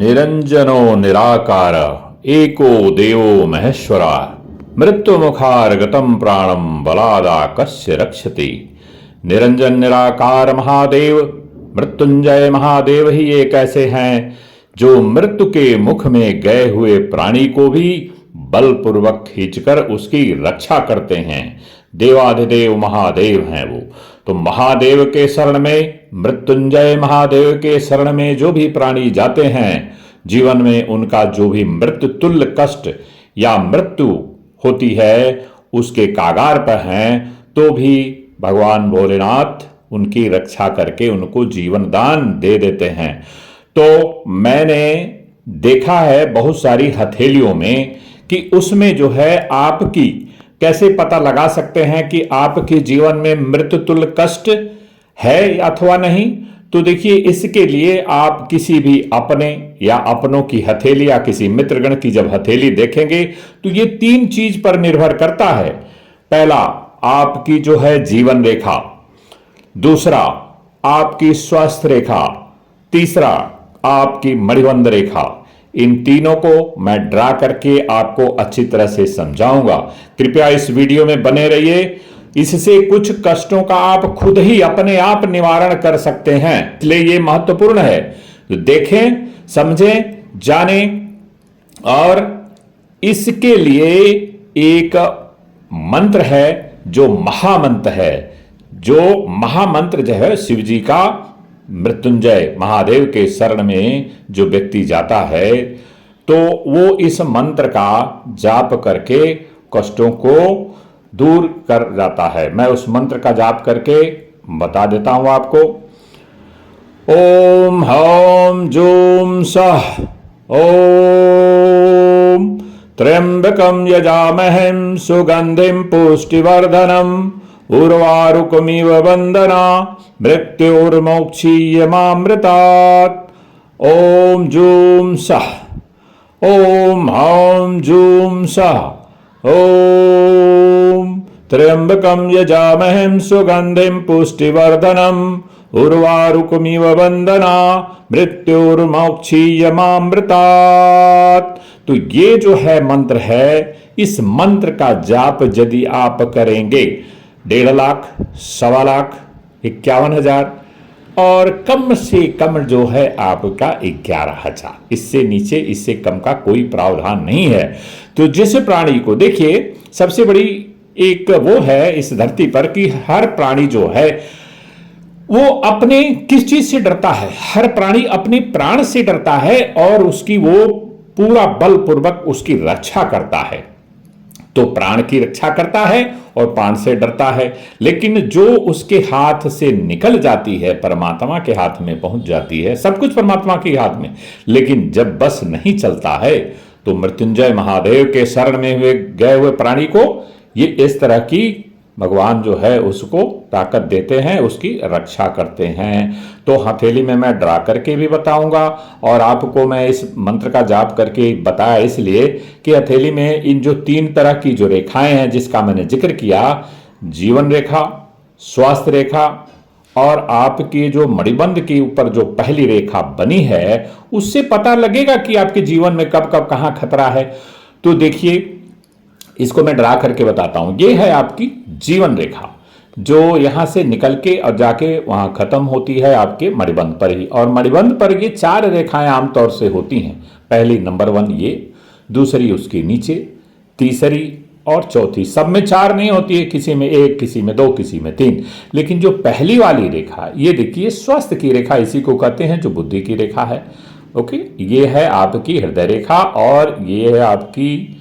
निरंजनो निराकार एको देवो महेश्वरा मृत्युमुखार्गतम प्राणम बलादा कस्य रक्षति। निरंजन निराकार महादेव मृत्युंजय महादेव ही एक ऐसे हैं जो मृत्यु के मुख में गए हुए प्राणी को भी बलपूर्वक खींचकर उसकी रक्षा करते हैं। देवाधिदेव महादेव हैं वो। तो महादेव के शरण में, मृत्युंजय महादेव के शरण में जो भी प्राणी जाते हैं, जीवन में उनका जो भी मृत्यु तुल्य कष्ट या मृत्यु होती है उसके कागार पर हैं, तो भी भगवान भोलेनाथ उनकी रक्षा करके उनको जीवन दान दे देते हैं। तो मैंने देखा है बहुत सारी हथेलियों में कि उसमें जो है आपकी कैसे पता लगा सकते हैं कि आपके जीवन में मृत्यु तुल्य कष्ट है अथवा नहीं। तो देखिए, इसके लिए आप किसी भी अपने या अपनों की हथेली या किसी मित्रगण की जब हथेली देखेंगे तो ये 3 चीज पर निर्भर करता है। पहला, आपकी जो है जीवन रेखा, दूसरा आपकी स्वास्थ्य रेखा, तीसरा आपकी मणिबंध रेखा। इन तीनों को मैं ड्रा करके आपको अच्छी तरह से समझाऊंगा। कृपया इस वीडियो में बने रहिए, इससे कुछ कष्टों का आप खुद ही अपने आप निवारण कर सकते हैं, इसलिए ये महत्वपूर्ण है। तो देखें, समझें, जानें। और इसके लिए एक मंत्र है जो महामंत्र है। जो महामंत्र जो है शिव जी का, मृत्युंजय महादेव के शरण में जो व्यक्ति जाता है तो वो इस मंत्र का जाप करके कष्टों को दूर कर जाता है। मैं उस मंत्र का जाप करके बता देता हूं आपको। ओम हौम जूम सह ओम त्र्यंबकम यजामहं सुगंधिं पुष्टिवर्धनम उर्वारुकमिव वंदना मृत्युर्मोक्षीयमामृतात्। ओम जूम सह ओम हौम जूम सह ओम त्र्यंबकं यजामहं सुगंधिं पुष्टिवर्धनम उर्वारुकमिव वंदना मृत्युर्मोक्षीयमामृतात्। तो ये जो है मंत्र है, इस मंत्र का जाप यदि आप करेंगे 1.5 लाख, 1.25 लाख, 51,000 और कम से कम जो है आपका 11,000, इससे नीचे इससे कम का कोई प्रावधान नहीं है। तो जिस प्राणी को देखिए, सबसे बड़ी एक वो है इस धरती पर कि हर प्राणी जो है वो अपने किस चीज से डरता है। हर प्राणी अपने प्राण से डरता है और उसकी वो पूरा बलपूर्वक उसकी रक्षा करता है। तो प्राण की रक्षा करता है और प्राण से डरता है। लेकिन जो उसके हाथ से निकल जाती है, परमात्मा के हाथ में पहुंच जाती है, सब कुछ परमात्मा के हाथ में, लेकिन जब बस नहीं चलता है तो मृत्युंजय महादेव के शरण में हुए गए हुए प्राणी को ये इस तरह की भगवान जो है उसको ताकत देते हैं, उसकी रक्षा करते हैं। तो हथेली में मैं ड्रा करके भी बताऊंगा और आपको मैं इस मंत्र का जाप करके बताया इसलिए कि हथेली में इन जो 3 तरह की जो रेखाएं हैं जिसका मैंने जिक्र किया, जीवन रेखा, स्वास्थ्य रेखा और आपकी जो मणिबंध के ऊपर जो पहली रेखा बनी है, उससे पता लगेगा कि आपके जीवन में कब कब कहां खतरा है। तो देखिए, इसको मैं ड्रा करके बताता हूं। ये है आपकी जीवन रेखा जो यहां से निकल के और जाके वहां खत्म होती है आपके मणिबंध पर ही। और मणिबंध पर ये 4 रेखाएं आमतौर से होती हैं। पहली नंबर 1 ये, दूसरी उसके नीचे, तीसरी और चौथी। सब में 4 नहीं होती है, किसी में 1, किसी में 2, किसी में 3। लेकिन जो पहली वाली रेखा ये देखिए, स्वास्थ्य की रेखा, इसी को कहते हैं जो बुद्धि की रेखा है। ओके, ये है आपकी हृदय रेखा और ये है आपकी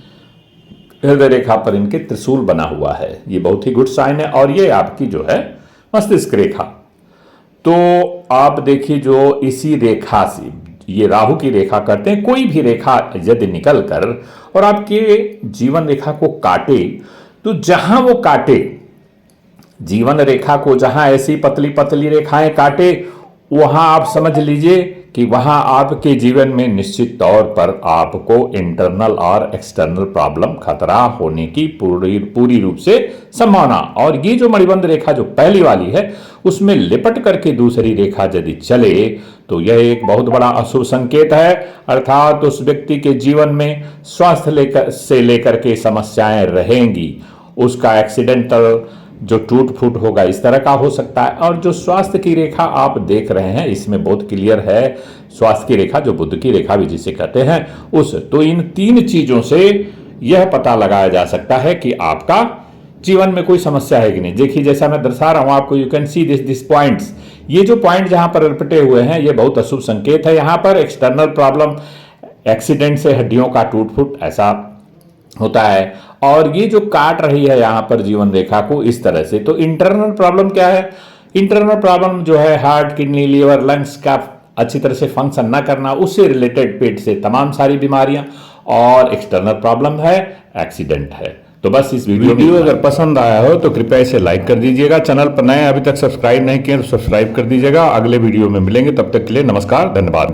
हृदय रेखा पर इनके त्रिशूल बना हुआ है। ये बहुत ही गुड साइन है। और ये आपकी जो है मस्तिष्क रेखा। तो आप देखिए, जो इसी रेखा से, ये राहु की रेखा करते हैं, कोई भी रेखा यदि निकल कर और आपके जीवन रेखा को काटे, तो जहां वो काटे, जीवन रेखा को जहां ऐसी पतली पतली रेखाएं काटे, वहां आप समझ लीजिए कि वहां आपके जीवन में निश्चित तौर पर आपको इंटरनल और एक्सटर्नल प्रॉब्लम खतरा होने की पूरी रूप से संभावना। और ये जो मणिबंध रेखा जो पहली वाली है उसमें लिपट करके दूसरी रेखा यदि चले तो यह एक बहुत बड़ा अशुभ संकेत है, अर्थात उस व्यक्ति के जीवन में स्वास्थ्य से लेकर के समस्याएं रहेंगी, उसका एक्सीडेंटल जो टूट फूट होगा इस तरह का हो सकता है। और जो स्वास्थ्य की रेखा आप देख रहे हैं इसमें बहुत क्लियर है, स्वास्थ्य की रेखा जो बुध की रेखा भी जिसे कहते हैं उस, तो इन तीन चीजों से यह पता लगाया जा सकता है कि आपका जीवन में कोई समस्या है कि नहीं। देखिए जैसा मैं दर्शा रहा हूं आपको, you can see this points, ये जो पॉइंट जहां पर लिपटे हुए हैं ये बहुत अशुभ संकेत है। यहां पर एक्सटर्नल प्रॉब्लम, एक्सीडेंट से हड्डियों का टूट फूट ऐसा होता है, और ये जो काट रही है यहां पर जीवन रेखा को इस तरह से। तो इंटरनल प्रॉब्लम क्या है? इंटरनल प्रॉब्लम जो है हार्ट, किडनी, लीवर, लंग्स का अच्छी तरह से फंक्शन ना करना, उससे रिलेटेड पेट से तमाम सारी बीमारियां, और एक्सटर्नल प्रॉब्लम है एक्सीडेंट है। तो बस इस वीडियो अगर पसंद आया हो तो कृपया इसे लाइक कर दीजिएगा। चैनल पर नए अभी तक सब्सक्राइब नहीं किए तो सब्सक्राइब कर दीजिएगा। अगले वीडियो में मिलेंगे, तब तक के लिए नमस्कार, धन्यवाद।